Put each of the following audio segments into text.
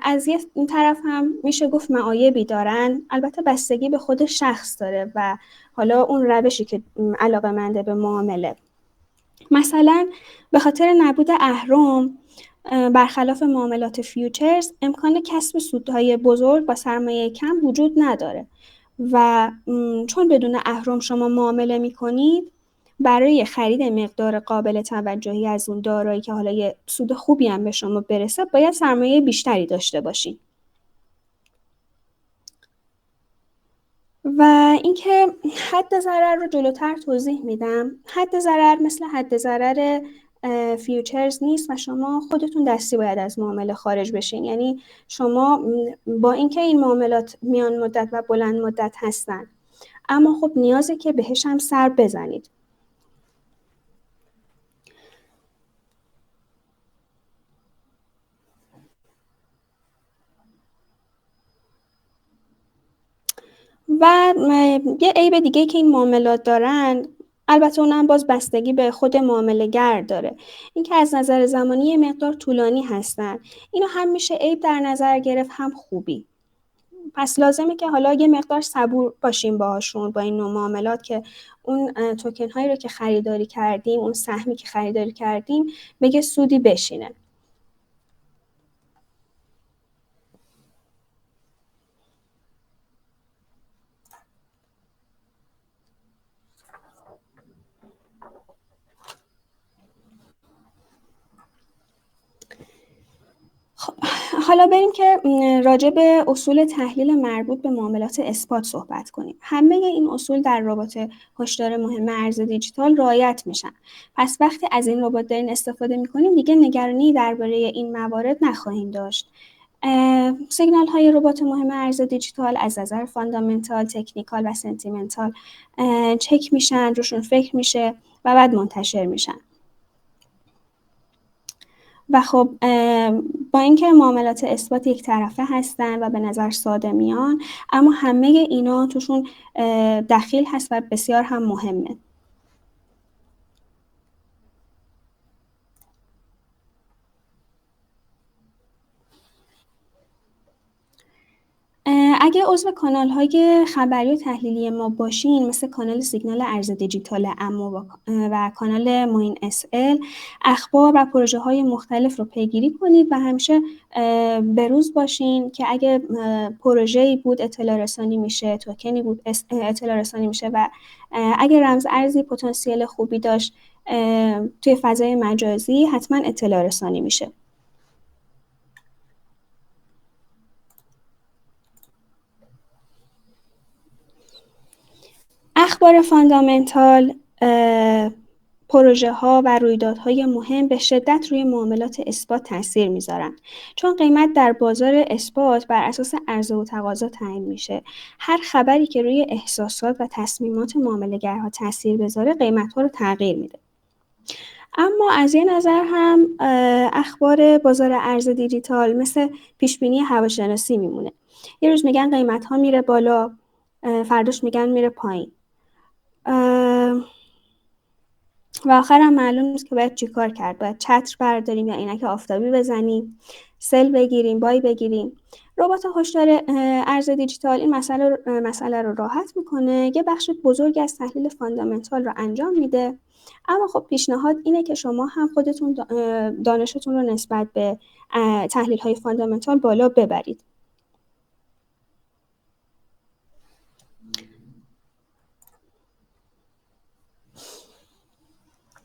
از یه این طرف هم میشه گفت معایبی دارن. البته بستگی به خود شخص داره و حالا اون روشی که علاقه‌منده به معامله. مثلا به خاطر نبود اهرم، برخلاف معاملات فیوچرز، امکان کسب سودهای بزرگ با سرمایه کم وجود نداره و چون بدون اهرم شما معامله میکنید، برای خرید مقدار قابل توجهی از اون دارایی که حالا یه سود خوبی هم به شما برسه، باید سرمایه بیشتری داشته باشین. و اینکه حد ضرر رو جلوتر توضیح میدم. حد ضرر مثل حد ضرر فیوچرز نیست و شما خودتون دستی باید از معامله خارج بشین. یعنی شما با اینکه این معاملات میان مدت و بلند مدت هستن، اما خب نیازه که بهش هم سر بزنید. و یه عیب دیگه که این معاملات دارن، البته اونم باز بستگی به خود معامله‌گر داره، اینکه از نظر زمانی یه مقدار طولانی هستن. اینو هم میشه عیب در نظر گرفت، هم خوبی. پس لازمه که حالا یه مقدار صبور باشیم باهاشون، با این نوع معاملات، که اون توکن هایی رو که خریداری کردیم، اون سهمی که خریداری کردیم، بگه سودی بشینه. حالا بریم که راجع به اصول تحلیل مربوط به معاملات اثبات صحبت کنیم. همه این اصول در ربات هشدار مهم ارز دیجیتال رعایت میشن. پس وقتی از این ربات دارین استفاده میکنیم، دیگه نگرانی درباره این موارد نخواهیم داشت. سیگنال های ربات مهم ارز دیجیتال از نظر فاندامنتال، تکنیکال و سنتیمنتال چک میشن، روشون فکر میشه و بعد منتشر میشن. و خب با اینکه معاملات اثبات یک طرفه هستن و به نظر ساده میان، اما همه اینا توشون دخیل هست و بسیار هم مهمه. اگه عضو کانال‌های خبری و تحلیلی ما باشین، مثل کانال سیگنال ارز دیجیتال عمو و کانال موین SL، اخبار و پروژه‌های مختلف رو پیگیری کنید و همیشه به روز باشین که اگه پروژه‌ای بود اطلاع رسانی میشه، توکنی بود اطلاع رسانی میشه و اگه رمز ارزی پتانسیل خوبی داشت توی فضای مجازی، حتما اطلاع رسانی میشه. اخبار فاندامنتال، پروژه ها و رویدادهای مهم به شدت روی معاملات اثبات تاثیر میذارن، چون قیمت در بازار اثبات بر اساس عرضه و تقاضا تعیین میشه. هر خبری که روی احساسات و تصمیمات معامله‌گرها تاثیر بذاره، قیمت‌ها رو تغییر میده. اما از یه نظر هم اخبار بازار ارز دیجیتال مثل پیشبینی هواشناسی میمونه. یه روز میگن قیمت‌ها میره بالا، فرداش میگن میره پایین. و آخرم معلوم نیست که باید چیکار کرد. باید چتر برداریم یا عینک آفتابی بزنیم، سل بگیریم، بای بگیریم. ربات هشدار ارز دیجیتال این مسئله رو راحت میکنه، یه بخش بزرگی از تحلیل فاندامنتال رو انجام میده. اما خب پیشنهاد اینه که شما هم خودتون دانشتون رو نسبت به تحلیل های فاندامنتال بالا ببرید.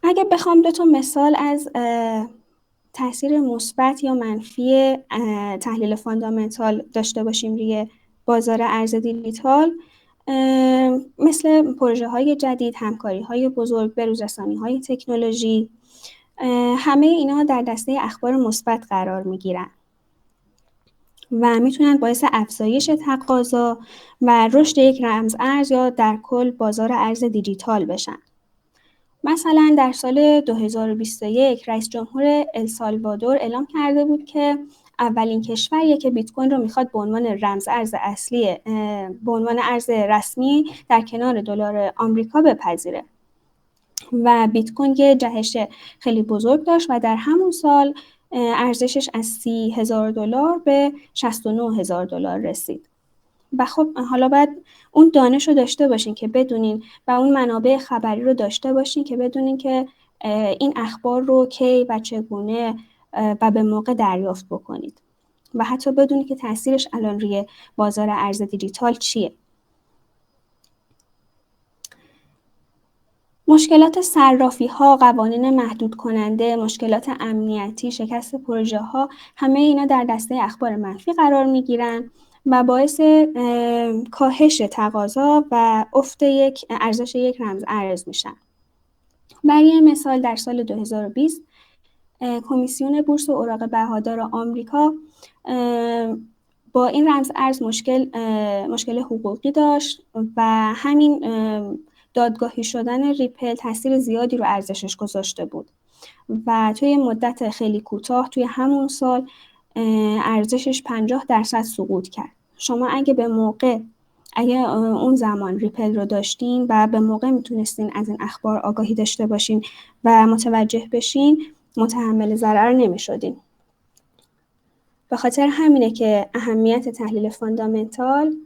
اگه بخوام 2 تا مثال از تاثیر مثبت یا منفی تحلیل فاندامنتال داشته باشیم روی بازار ارز دیجیتال، مثل پروژه‌های جدید، همکاری‌های بزرگ، به‌روزرسانی‌های تکنولوژی، همه اینا در دسته اخبار مثبت قرار می‌گیرن و میتونن باعث افزایش تقاضا و رشد یک رمز ارز یا در کل بازار ارز دیجیتال بشن. مثلا در سال 2021 رئیس جمهور السالوادور اعلام کرده بود که اولین کشوریه که بیت کوین رو میخواد به عنوان رمز ارز اصلی، به عنوان ارز رسمی در کنار دلار آمریکا بپذیره. و بیت کوین یه جهش خیلی بزرگ داشت و در همون سال ارزشش از $30,000 به $69,000 رسید. و خب حالا باید اون دانش رو داشته باشین که بدونین و اون منابع خبری رو داشته باشین که بدونین که این اخبار رو کی و چگونه و به موقع دریافت بکنید و حتی بدونید که تاثیرش الان روی بازار ارز دیجیتال چیه. مشکلات صرافی‌ها، قوانین محدود کننده، مشکلات امنیتی، شکست پروژه‌ها، همه اینا در دسته اخبار منفی قرار می‌گیرن و باعث کاهش تقاضا و افت ارزش یک رمز ارز میشن. برای مثال در سال 2020 کمیسیون بورس و اوراق بهادار آمریکا با این رمز ارز مشکل حقوقی داشت و همین دادگاهی شدن ریپل تاثیر زیادی رو ارزشش گذاشته بود و توی مدت خیلی کوتاه توی همون سال ارزشش 50% سقوط کرد. شما اگه اون زمان ریپل رو داشتین و به موقع میتونستین از این اخبار آگاهی داشته باشین و متوجه بشین، متحمل ضرر نمیشدین. به خاطر همینه که اهمیت تحلیل فاندامنتال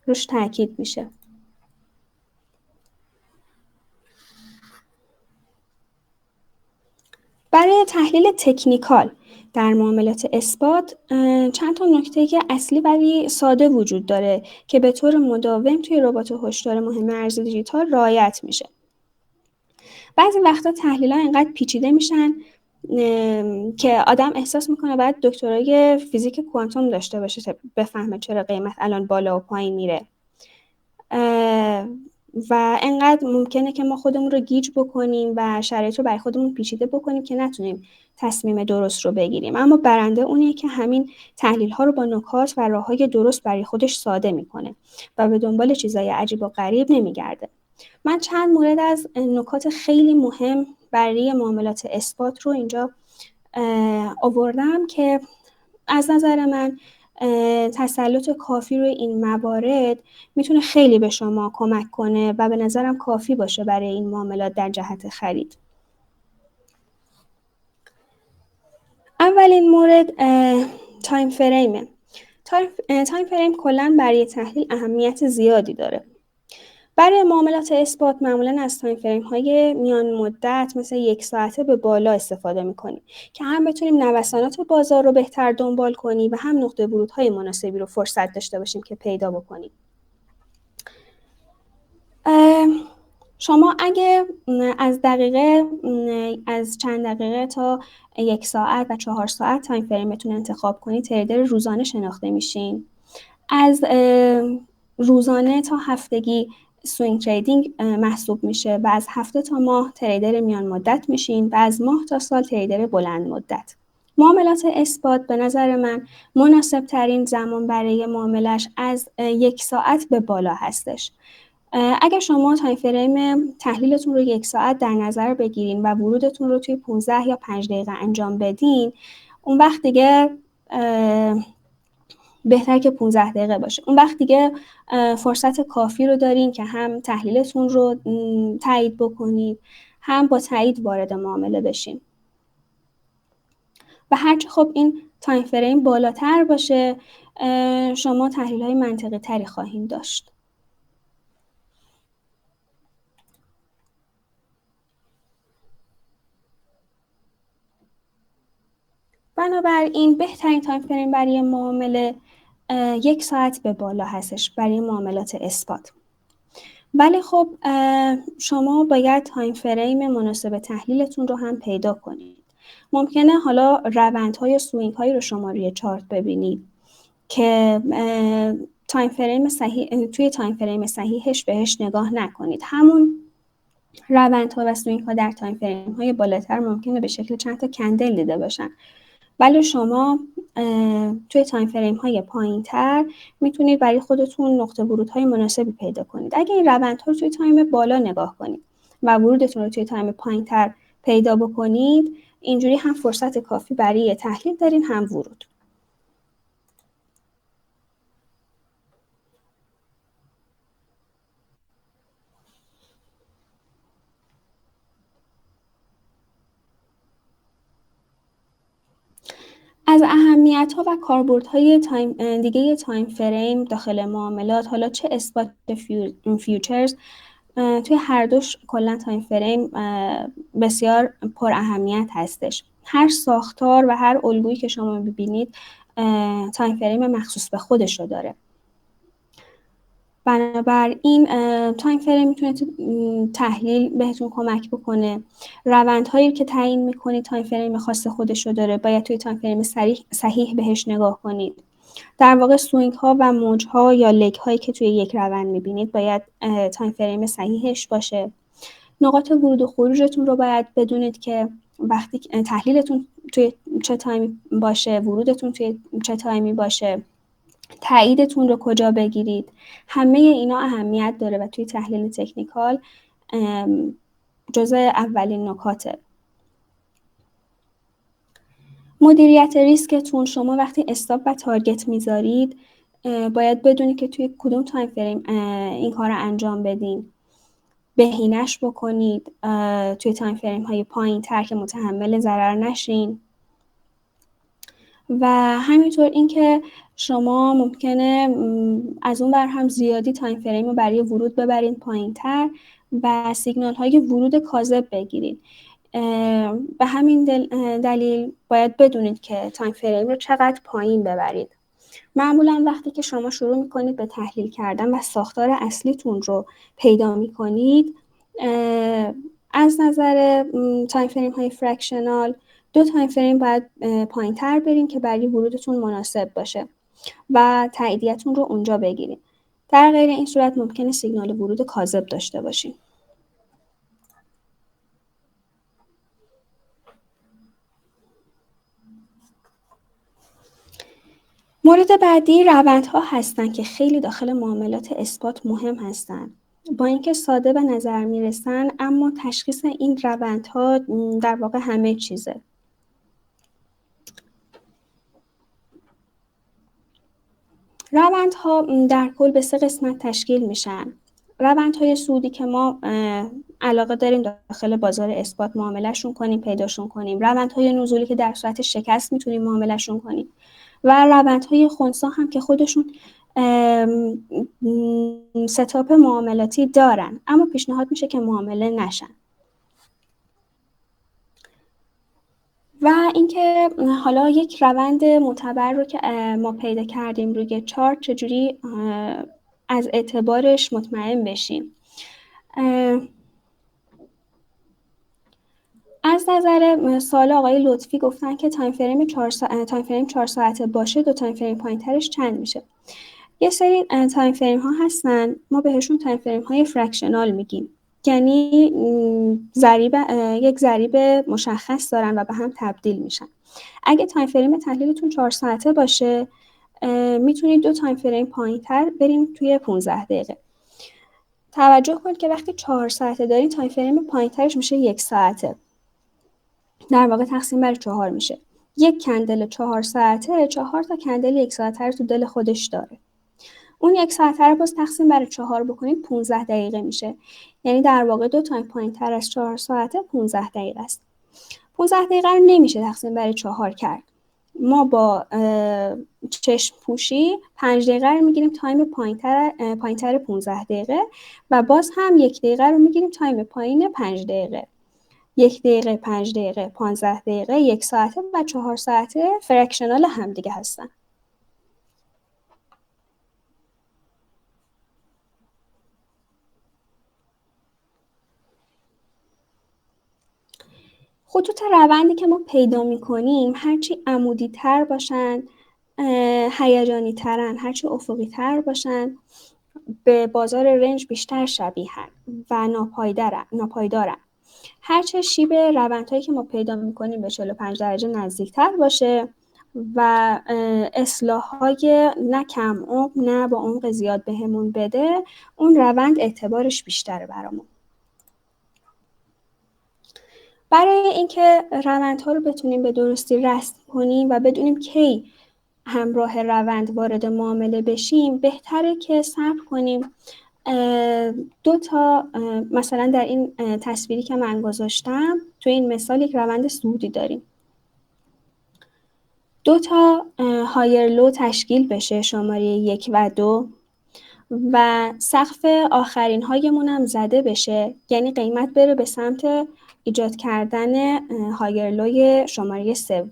روش تاکید میشه. برای تحلیل تکنیکال در معاملات اثبات چند تا نکته که اصلی ولی ساده وجود داره که به طور مداوم توی ربات هشدار مهم ارز دیجیتال رعایت میشه. بعضی وقتا تحلیل‌ها اینقدر پیچیده میشن که آدم احساس میکنه باید دکترای فیزیک کوانتوم داشته باشه تا بفهمه چرا قیمت الان بالا و پایین میره و انقدر ممکنه که ما خودمون رو گیج بکنیم و شرایط رو برای خودمون پیچیده بکنیم که نتونیم تصمیم درست رو بگیریم. اما برنده اونیه که همین تحلیل ها رو با نکات و راههای درست برای خودش ساده میکنه و به دنبال چیزای عجیب و غریب نمیگرده. من چند مورد از نکات خیلی مهم برای معاملات اثبات رو اینجا آوردم که از نظر من تسلط کافی روی این موارد میتونه خیلی به شما کمک کنه و به نظرم کافی باشه برای این معاملات در جهت خرید. اولین مورد تایم فریمه. تایم فریم کلا برای تحلیل اهمیت زیادی داره. برای معاملات اثبات معمولا از تایم فریم های میان مدت مثل 1 ساعته به بالا استفاده میکنیم که هم بتونیم نوسانات بازار رو بهتر دنبال کنیم و هم نقطه ورودهای مناسبی رو فرصت داشته باشیم که پیدا بکنیم. شما اگه از چند دقیقه تا 1 ساعت و 4 ساعت تایم فریمتون انتخاب کنید، تریدر روزانه شناخته میشین. از روزانه تا هفتگی سوینگ تریدینگ محسوب میشه و از هفته تا ماه تریدر میان مدت میشین و از ماه تا سال تریدر بلند مدت. معاملات اثبات به نظر من مناسب ترین زمان برای معاملش از 1 ساعت به بالا هستش. اگر شما تایم فریم تحلیلتون رو 1 ساعت در نظر بگیرین و ورودتون رو توی 15 یا 5 دقیقه انجام بدین، اون وقت دیگه بهتر که 15 دقیقه باشه. اون وقت دیگه فرصت کافی رو دارین که هم تحلیلتون رو تایید بکنید، هم با تایید وارد معامله بشین. و هرچه خب این تایم فریم بالاتر باشه، شما تحلیل‌های منطقی تری خواهید داشت. بنابراین بهترین تایم فریم برای معامله 1 ساعت به بالا هستش برای معاملات اثبات. ولی خب شما باید تایم فریم مناسب تحلیلتون رو هم پیدا کنید. ممکنه حالا روندهای یا سوینگ هایی رو شما روی چارت ببینید که توی تایم فریم صحیحش بهش نگاه نکنید. همون روندها و سوینگ ها در تایم فریم های بالاتر ممکنه به شکل چند تا کندل دیده باشن، ولی شما توی تایم فریم های پایین تر میتونید برای خودتون نقطه ورودهای مناسبی پیدا کنید. اگه این روندها رو توی تایم بالا نگاه کنید و ورودتون رو توی تایم پایین تر پیدا بکنید، اینجوری هم فرصت کافی برای تحلیل دارین، هم ورود. از اهمیت‌ها و کاربردهای دیگه تایم فریم داخل معاملات، حالا چه اثبات فیوچرز، توی هر دوش کلا تایم فریم بسیار پر اهمیت هستش. هر ساختار و هر الگویی که شما ببینید تایم فریم مخصوص به خودش رو داره. بنابراین تایم فریم میتونه تو تحلیل بهتون کمک بکنه. روندهایی که تعیین میکنید تایم فریم خاص خودش رو داره، باید توی تایم فریم صحیح بهش نگاه کنید. در واقع سوینگ ها و موج ها یا لگ هایی که توی یک روند میبینید باید تایم فریم صحیحش باشه. نقاط ورود و خروجتون رو باید بدونید که وقتی تحلیلتون توی چه تایمی باشه، ورودتون توی چه تایمی باشه، تاییدتون رو کجا بگیرید. همه اینا اهمیت داره و توی تحلیل تکنیکال جزء اولین نکاته. مدیریت ریسکتون، شما وقتی استاپ و تارگت میذارید باید بدونید که توی کدوم تایم فریم این کار رو انجام بدین. بهینه‌اش بکنید توی تایم فریم های پایین تر که متحمل ضرر نشین. و همینطور اینکه شما ممکنه از اون بر هم زیادی تایم فریم رو برای ورود ببرین پایین تر و سیگنال های ورود کاذب بگیرید. به همین دلیل باید بدونید که تایم فریم رو چقدر پایین ببرید. معمولا وقتی که شما شروع میکنید به تحلیل کردن و ساختار اصلیتون رو پیدا میکنید، از نظر تایم فریم های فرکشنال 2 تایم فریم باید پایین تر برین که برای ورودتون مناسب باشه و تاییدیتون رو اونجا بگیرین. در غیر این صورت ممکنه سیگنال ورود کاذب داشته باشین. مورد بعدی روندها هستن که خیلی داخل معاملات اثبات مهم هستن. با اینکه ساده به نظر میرسن اما تشخیص این روندها در واقع همه چیزه. روندها در کل به 3 قسمت تشکیل میشن. روندهای صعودی که ما علاقه داریم داخل بازار اثبات معاملهشون کنیم، پیداشون کنیم. روندهای نزولی که در صورت شکست میتونیم معاملهشون کنیم و روندهای خنثی هم که خودشون ستاپ معاملاتی دارن اما پیشنهاد میشه که معامله نشن. و اینکه حالا یک روند معتبر رو که ما پیدا کردیم روی چارت چجوری از اعتبارش مطمئن بشیم. از نظر سوال آقای لطفی گفتن که تایم فریم 4 ساعته باشه 2 تایم فریم پایینترش چند میشه. یه سری تایم فریم ها هستن ما بهشون تایم فریم های فرکشنال میگیم، یعنی یک ضریب مشخص دارن و به هم تبدیل میشن. اگه تایم فریم تحلیلتون 4 ساعته باشه میتونید 2 تایم فریم پایینتر بریم توی 15 دقیقه. توجه کنید که وقتی 4 ساعته دارین تایم فریم پایینترش میشه 1 ساعته. در واقع تقسیم بر 4 میشه. یک کندل 4 ساعته 4 تا کندل 1 ساعته رو تو دل خودش داره. اون 1 ساعته رو باز تقسیم بر 4 بکنید 15 دقیقه میشه. یعنی در واقع 2 تایم پایینتر از 4 ساعته 15 دقیقه است. 15 دقیقه رو نمیشه تقسیم بر 4 کرد. ما با چشم پوشی 5 دقیقه رو میگیریم تایم پایینتر 15 دقیقه و باز هم 1 دقیقه رو میگیریم تایم پایین 5 دقیقه. 1 دقیقه، 5 دقیقه، 15 دقیقه، 1 ساعته و 4 ساعته فرکشنال هم دیگه هستن. خطوط روندی که ما پیدا می‌کنیم هرچی عمودی تر باشن، هیجانی ترن، هرچی افقی تر باشن به بازار رنج بیشتر شبیهن و ناپایدارن. هرچه شیب روندهایی که ما پیدا می‌کنیم به 45 درجه نزدیکتر باشه و اصلاح‌های نه کم عمق نه با عمق زیاد بهمون بده، اون روند اعتبارش بیشتره برامون. برای اینکه روندها رو بتونیم به درستی رسم کنیم و بدونیم کی همراه روند وارد معامله بشیم بهتره که صبر کنیم 2 تا مثلا در این تصویری که من گذاشتم تو این مثال یک روند صعودی داریم. دو تا هایر لو تشکیل بشه، شماره 1 و 2 و سقف آخرین هایمون هم زده بشه، یعنی قیمت بره به سمت ایجاد کردن هایر لوی شماره 3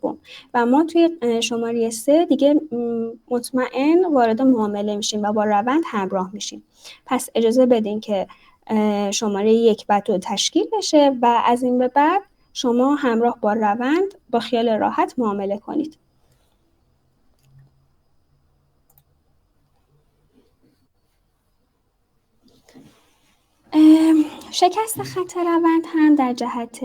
و ما توی شماره 3 دیگه مطمئن وارد معامله میشیم و با روند همراه میشیم. پس اجازه بدین که شماره 1 و 2 تشکیل بشه و از این به بعد شما همراه با روند با خیال راحت معامله کنید. شکست خط روند هم در جهت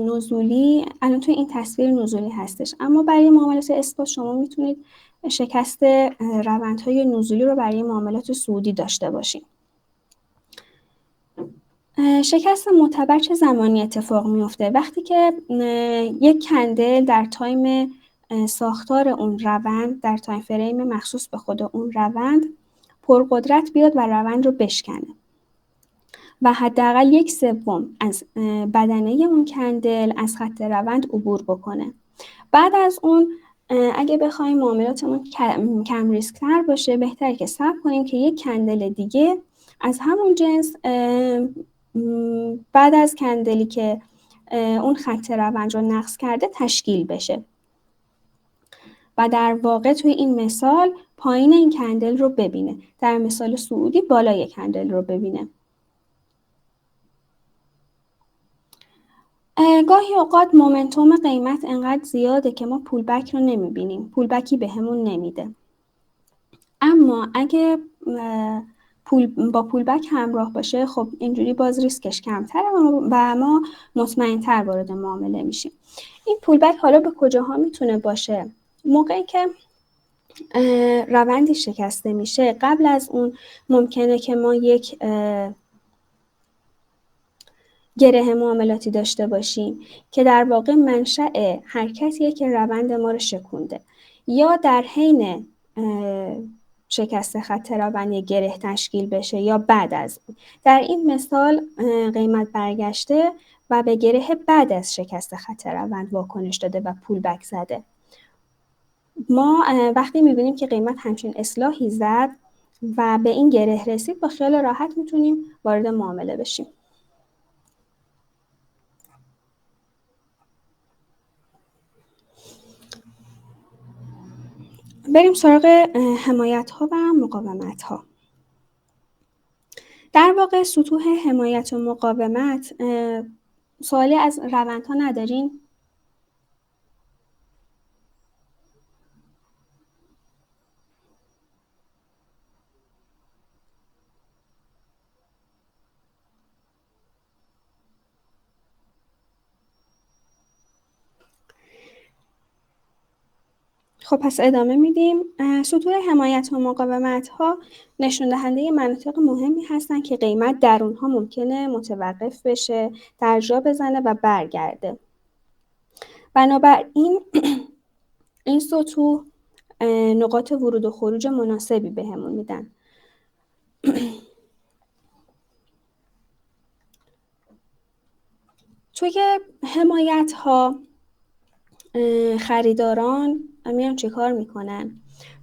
نزولی الان توی این تصویر نزولی هستش، اما برای معاملات اثبات شما میتونید شکست روندهای نزولی رو برای معاملات صعودی داشته باشید. شکست معتبر چه زمانی اتفاق میفته؟ وقتی که یک کندل در تایم ساختار اون روند، در تایم فریم مخصوص به خود اون روند پرقدرت بیاد و روند رو بشکنه و حداقل 1/3 از بدنه اون کندل از خط روند عبور بکنه. بعد از اون اگه بخوایم معاملاتمون کم ریسک تر باشه، بهتره که صبر کنیم که یک کندل دیگه از همون جنس بعد از کندلی که اون خط روند رو نقض کرده تشکیل بشه و در واقع توی این مثال پایین این کندل رو ببینه، در مثال صعودی بالای کندل رو ببینه. گاهی اوقات مومنتوم قیمت انقدر زیاده که ما پولبک رو نمیبینیم، پولبکی بهمون نمیده. اما اگه با پولبک همراه باشه، خب اینجوری باز ریسکش کمتره و ما مطمئن‌تر وارد معامله میشیم. این پولبک حالا به کجاها میتونه باشه؟ موقعی که روندی شکسته میشه، قبل از اون ممکنه که ما یک گره معاملاتی داشته باشیم که در واقع منشأ حرکتیه که روند ما رو شکونده، یا در حین شکست خط روند یک گره تشکیل بشه یا بعد از اون. در این مثال قیمت برگشته و به گره بعد از شکست خط روند واکنش داده و پولبک زده. ما وقتی می‌بینیم که قیمت همچین اصلاحی زد و به این گره رسید، با خیال راحت میتونیم وارد معامله بشیم. بریم سراغ حمایت‌ها و مقاومت‌ها. در واقع سطوح حمایت و مقاومت، سوالی از روندها ندارین؟ خب پس ادامه میدیم. سطوح حمایت و مقاومت‌ها نشون دهنده مناطق مهمی هستن که قیمت در اونها ممکنه متوقف بشه، در جا بزنه و برگرده. بنابراین این سطوح نقاط ورود و خروج مناسبی بهمون میدن. توی حمایت‌ها خریداران میان چه کار میکنن؟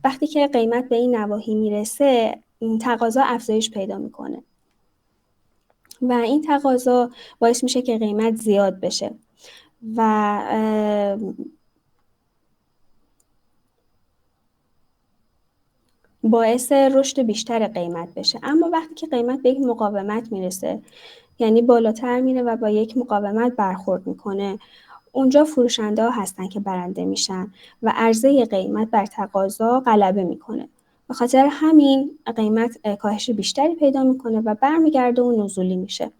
وقتی که قیمت به این نواحی میرسه، تقاضا افزایش پیدا میکنه و این تقاضا باعث میشه که قیمت زیاد بشه و باعث رشد بیشتر قیمت بشه. اما وقتی که قیمت به یک مقاومت میرسه، یعنی بالاتر میره و با یک مقاومت برخورد میکنه، اونجا فروشنده ها هستن که برنده میشن و عرضه قیمت بر تقاضا غلبه میکنه. به خاطر همین قیمت کاهش بیشتری پیدا میکنه و برمیگرده و نزولی میشه.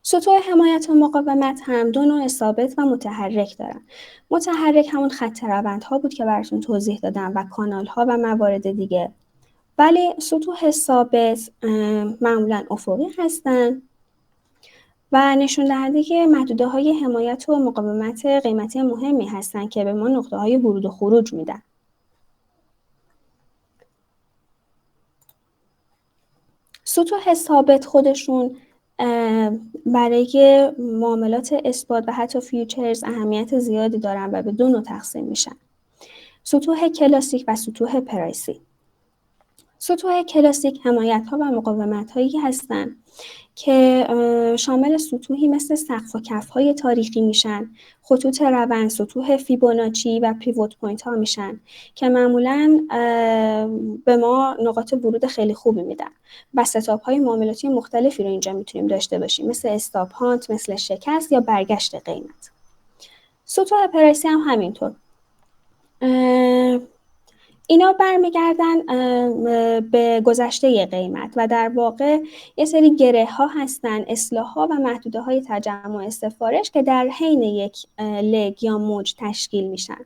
سطوح حمایت و مقاومت هم دو نوع ثابت و متحرک دارن. متحرک همون خط روندها بود که براتون توضیح دادم و کانال ها و موارد دیگه. ولی سطوح ثابت معمولا افقی هستن و نشون دهنده محدوده‌های حمایت و مقاومت قیمتی مهمی هستن که به ما نقطه‌های ورود و خروج میدن. سطوح ثابت خودشون برای معاملات اثبات و حتی فیوچرز اهمیت زیادی دارن و به 2 نوع تقسیم میشن: سطوح کلاسیک و سطوح پرایسی. سطوح کلاسیک حمایت‌ها و مقاومت‌هایی هستند که شامل سطوحی مثل سقف و کف‌های تاریخی میشن، خطوط روند، سطوح فیبوناچی و پیوت پوینت‌ها میشن که معمولاً به ما نقاط ورود خیلی خوبی میدن و ستاپ‌های معاملاتی مختلفی رو اینجا میتونیم داشته باشیم، مثل استاپ هانت، مثل شکست یا برگشت قیمت. سطوح پرایسی هم همینطور. اینا برمیگردن به گذشته قیمت و در واقع یه سری گره‌ها هستن، اصلاح‌ها و محدوده‌های تجمع سفارش که در حین یک لگ یا موج تشکیل میشن.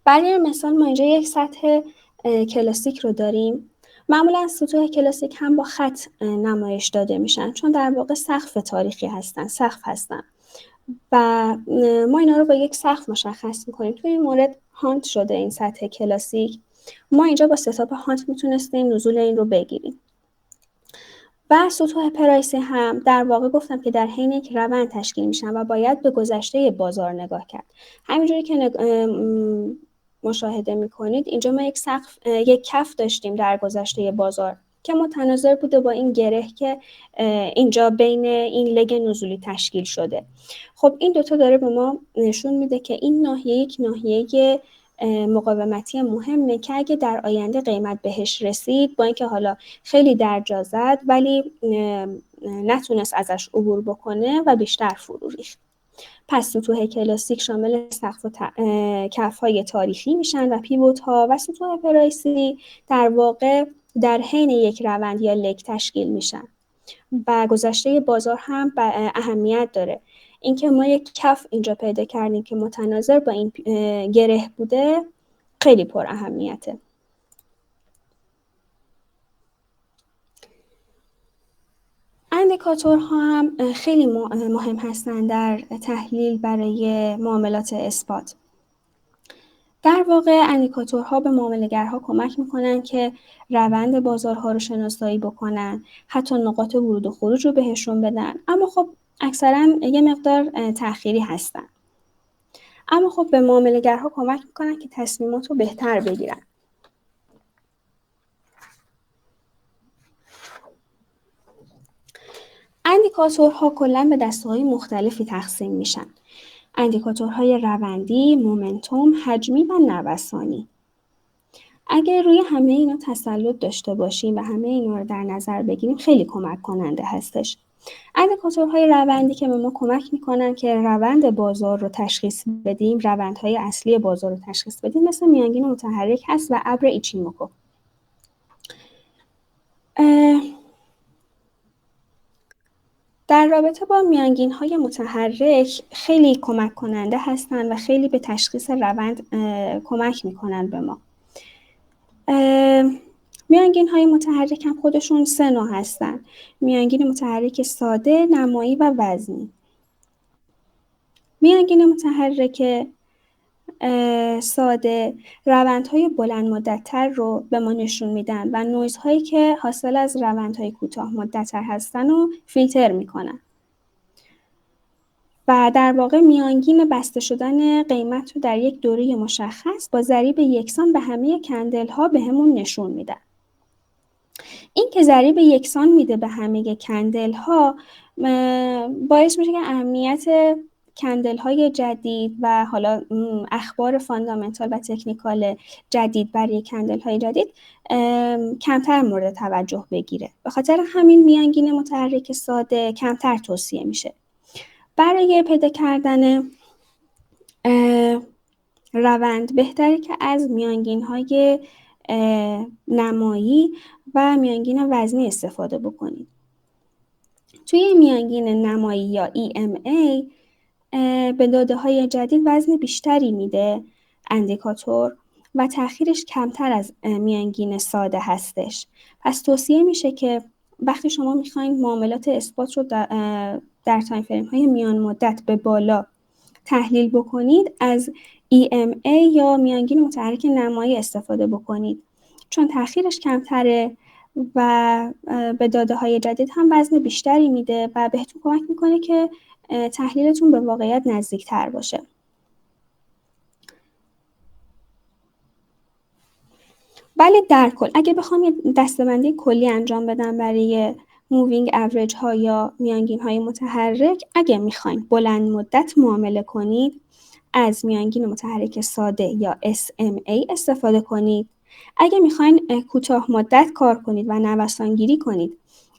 برای مثال ما اینجا یک سطح کلاسیک رو داریم. معمولا سطوح کلاسیک هم با خط نمایش داده میشن چون در واقع سقف تاریخی هستن، سقف هستن و ما اینا رو با یک سقف مشخص میکنیم. توی این مورد هانت شده این سطح کلاسیک. ما اینجا با ستاپ هانت میتونستیم نزول این رو بگیریم. و سطوح پرایسی هم در واقع گفتم که در حین یک روند تشکیل میشن و باید به گذشته بازار نگاه کرد. همینجوری که مشاهده میکنید اینجا ما یک کف داشتیم در گذشته بازار که متناظر بوده با این گره که اینجا بین این لگ نزولی تشکیل شده. خب این دوتا داره به ما نشون میده که این ناحیه یک ناحیه مقاومتی مهمه که اگه در آینده قیمت بهش رسید، با اینکه حالا خیلی درجا زد ولی نتونست ازش عبور بکنه و بیشتر فرو ریخت. پس سطوح کلاسیک شامل سقف و کف‌های تاریخی میشن و پیوت ها، و سطوح پرایسی در واقع در حین یک روند یا لگ تشکیل میشن و گذشته بازار هم اهمیت داره. اینکه ما یک کف اینجا پیدا کردیم که متناظر با این گره بوده خیلی پر اهمیته. اندیکاتورها هم خیلی مهم هستند در تحلیل برای معاملات اثبات. در واقع اندیکاتورها به معامله‌گرها کمک میکنن که روند بازارها رو شناسایی بکنن، حتی نقاط ورود و خروج رو بهشون بدن، اما خب اکثرا یه مقدار تأخیری هستن. اما خب به معامله‌گرها کمک میکنن که تصمیمات رو بهتر بگیرن. اندیکاتورها کلاً به دسته‌های مختلفی تقسیم میشن: اندیکاتورهای روندی، مومنتوم، حجمی و نوسانی. اگه روی همه اینا تسلط داشته باشیم و همه اینا رو در نظر بگیریم خیلی کمک کننده هستش. اندیکاتورهای روندی که به ما کمک میکنن که روند بازار رو تشخیص بدیم، روندهای اصلی بازار رو تشخیص بدیم، مثل میانگین متحرک هست و ابر ایچیموکو. در رابطه با میانگین‌های متحرک خیلی کمک کننده هستند و خیلی به تشخیص روند کمک میکنن به ما. میانگین‌های متحرک هم خودشون 3 نوع هستن: میانگین متحرک ساده، نمایی و وزنی. میانگین متحرک ساده روندهای بلند مدت‌تر رو به ما نشون میدن و نویزهایی که حاصل از روندهای کوتاه مدت‌تر هستن رو فیلتر میکنن و در واقع میانگین بسته شدن قیمت رو در یک دوره مشخص با ضریب یکسان به همه کندل‌ها بهمون نشون میدن. این که ضریب یکسان میده به همه کندل‌ها باعث میشه که اهمیت کندل‌های جدید و حالا اخبار فاندامنتال و تکنیکال جدید برای کندل‌های جدید کمتر مورد توجه بگیره. به خاطر همین میانگین متحرک ساده کمتر توصیه میشه. برای پیدا کردن روند بهتره که از میانگین‌های نمایی و میانگین وزنی استفاده بکنید. توی میانگین نمایی یا EMA به داده‌های جدید وزن بیشتری میده اندیکاتور و تأخیرش کمتر از میانگین ساده هستش. پس توصیه میشه که وقتی شما میخواین معاملات اثبات رو در تایم فریم های میان مدت به بالا تحلیل بکنید، از EMA یا میانگین متحرک نمایی استفاده بکنید، چون تأخیرش کمتره و به داده‌های جدید هم وزن بیشتری میده و بهتون کمک میکنه که تحلیلتون به واقعیت نزدیکتر باشه. ولی در کل اگه بخوام یه دسته‌بندی کلی انجام بدم برای مووینگ اوریج ها یا میانگین های متحرک، اگه میخواین بلند مدت معامله کنید از میانگین متحرک ساده یا SMA استفاده کنید. اگه میخواین کوتاه مدت کار کنید و نوسانگیری کنید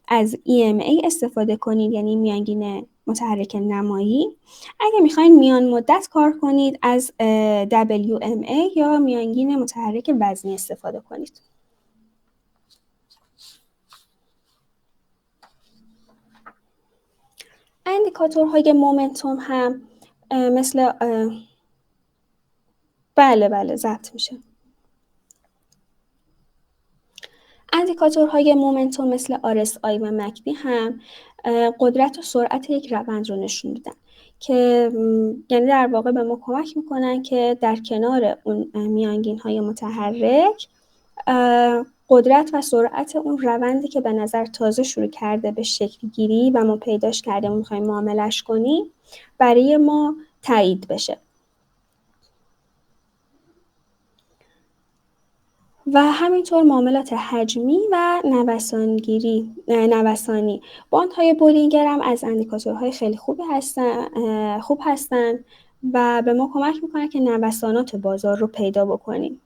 از EMA استفاده کنید، یعنی میانگین متحرک نمایی. اگه میخواین میان مدت کار کنید از WMA یا میانگین متحرک وزنی استفاده کنید. اندیکاتورهای مومنتوم هم مثل بله ضبط میشه. اندیکاتورهای مومنتوم مثل RSI و مکدی هم قدرت و سرعت یک روند رو نشون میدن که یعنی در واقع به ما کمک میکنن که در کنار اون میانگین های متحرک قدرت و سرعت اون روندی که به نظر تازه شروع کرده به شکل گیری و ما پیداش کردیم و میخوایم معاملش کنیم برای ما تایید بشه. و همینطور معاملات حجمی و نوسانی. باندهای بولینگر هم از اندیکاتورهای خیلی خوب هستن و به ما کمک میکنن که نوسانات بازار رو پیدا بکنیم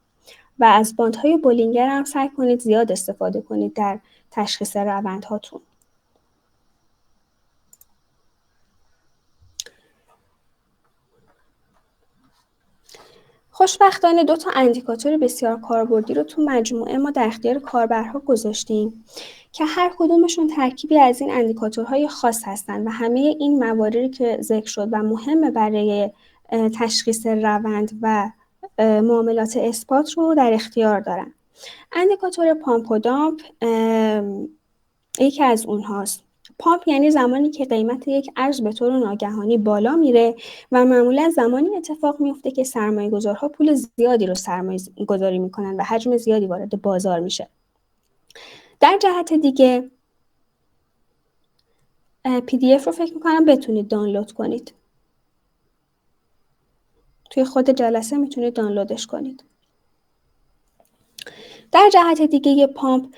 و از باندهای بولینگر هم سعی کنید زیاد استفاده کنید در تشخیص روندهاتون. خوشبختانه 2 تا اندیکاتور بسیار کاربردی رو تو مجموعه ما در اختیار کاربرها گذاشتیم که هر کدومشون ترکیبی از این اندیکاتورهای خاص هستن و همه این مواردی که ذکر شد و مهمه برای تشخیص روند و معاملات اثبات رو در اختیار دارن. اندیکاتور پامپ و دامپ یکی از اونهاست. پامپ یعنی زمانی که قیمت یک ارز به طور ناگهانی بالا میره و معمولا زمانی اتفاق میفته که سرمایه‌گذارها پول زیادی رو سرمایه گذاری میکنن و حجم زیادی وارد بازار میشه. در جهت دیگه PDF رو فکر میکنم بتونید دانلود کنید. توی خود جلسه میتونید دانلودش کنید. در جهت دیگه یه پامپ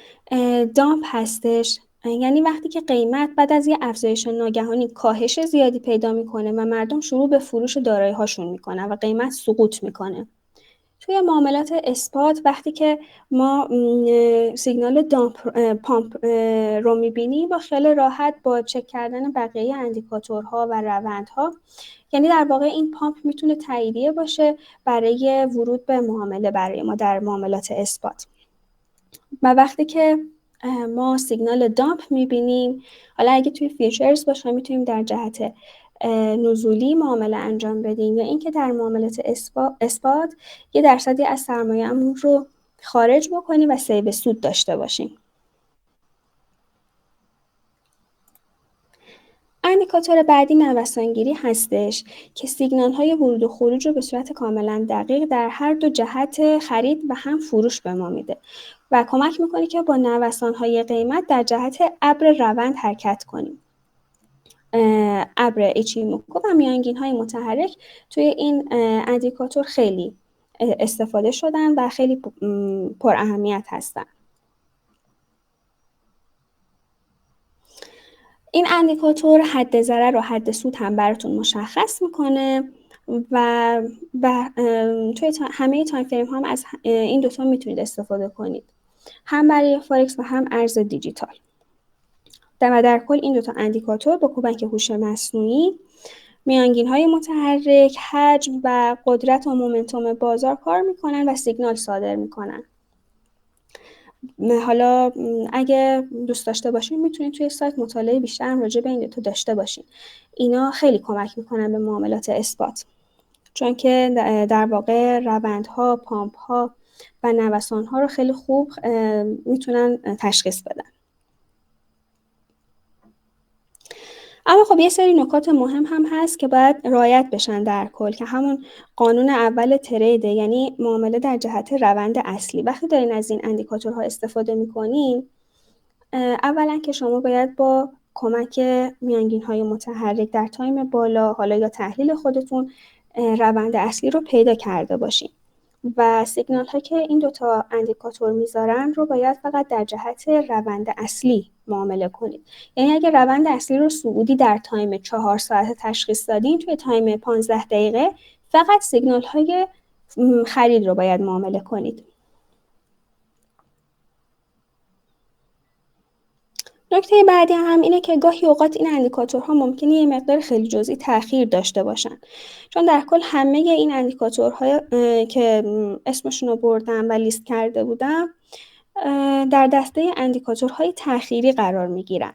دامپ هستش، یعنی وقتی که قیمت بعد از یه افزایش ناگهانی کاهش زیادی پیدا میکنه و مردم شروع به فروش دارایی هاشون میکنن و قیمت سقوط میکنه. توی معاملات اثبات وقتی که ما سیگنال پامپ رو میبینیم با خیال راحت با چک کردن بقیه اندیکاتورها و روندها، یعنی در واقع این پامپ میتونه تاییدیه باشه برای ورود به معامله برای ما در معاملات اثبات. و وقتی که ما سیگنال دامپ میبینیم، حالا اگه توی فیچرز باشه میتونیم در جهت نزولی معامله انجام بدیم یا اینکه در معاملات اثبات یه درصدی از سرمایه‌مون رو خارج بکنیم و سیو سود داشته باشیم. اندیکاتور بعدی نوسانگیری هستش که سیگنال‌های ورود و خروج رو به صورت کاملا دقیق در هر دو جهت خرید و هم فروش به ما میده و کمک میکنه که با نوسان‌های قیمت در جهت ابر روند حرکت کنیم. ابر ایچیموکو و میانگین‌های متحرک توی این اندیکاتور خیلی استفاده شدن و خیلی پر اهمیت هستن. این اندیکاتور حد ضرر و حد سود هم براتون مشخص میکنه و توی همه تایم فریم هم از این دوتا میتونید استفاده کنید، هم برای فارکس و هم ارز دیجیتال. در کل این دوتا اندیکاتور با کمک هوش مصنوعی میانگین‌های متحرک، حجم و قدرت و مومنتوم بازار کار میکنن و سیگنال صادر میکنن. حالا اگه دوست داشته باشین میتونید توی سایت مطالعه بیشتر هم راجع به این دوتا داشته باشین. اینا خیلی کمک میکنن به معاملات اثبات، چون که در واقع روندها، پامپ‌ها و نوسان‌ها رو خیلی خوب میتونن تشخیص بدن. اما خب یه سری نکات مهم هم هست که باید رعایت بشن در کل، که همون قانون اول تریده، یعنی معامله در جهت روند اصلی. وقتی دارین از این اندیکاتورها استفاده میکنین اولا که شما باید با کمک میانگین‌های متحرک در تایم بالا حالا یا تحلیل خودتون روند اصلی رو پیدا کرده باشین و سیگنال ها که این دوتا اندیکاتور میذارن رو باید فقط در جهت روند اصلی معامله کنید. یعنی اگه روند اصلی رو صعودی در تایم 4 ساعت تشخیص دادین، توی تایم 15 دقیقه فقط سیگنال های خرید رو باید معامله کنید. نکته بعدی هم اینه که گاهی اوقات این اندیکاتورها ممکنه یه مقدار خیلی جزئی تأخیر داشته باشن، چون در کل همه این اندیکاتورها که اسمشون رو بردم و لیست کرده بودم در دسته اندیکاتورهای تأخیری قرار میگیرن.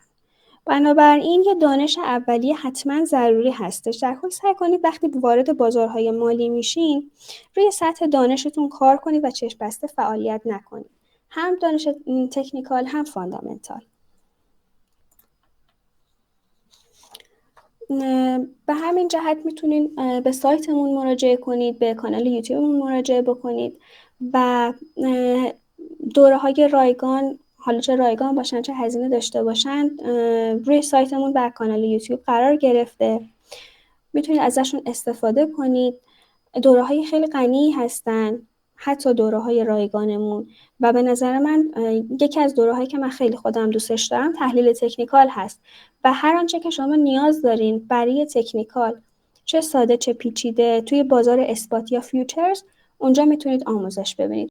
بنابراین یه دانش اولیه حتما ضروری هستش. در کل سعی کنید وقتی وارد بازارهای مالی میشین روی سطح دانشتون کار کنید و چشم بسته فعالیت نکنید، هم دانش تکنیکال هم فاندامنتال. به همین جهت میتونین به سایتمون مراجعه کنید، به کانال یوتیوبمون مراجعه بکنید و دوره‌های رایگان، حالا چه رایگان باشن چه هزینه داشته باشن، روی سایتمون و کانال یوتیوب قرار گرفته. میتونید ازشون استفاده کنید. دوره‌های خیلی غنی هستن، حتی دوره‌های رایگانمون، و به نظر من یکی از دوره‌هایی که من خیلی خودم دوستش دارم تحلیل تکنیکال هست و هر آنچه که شما نیاز دارین برای تکنیکال، چه ساده چه پیچیده، توی بازار اسپات یا فیوچرز اونجا میتونید آموزش ببینید.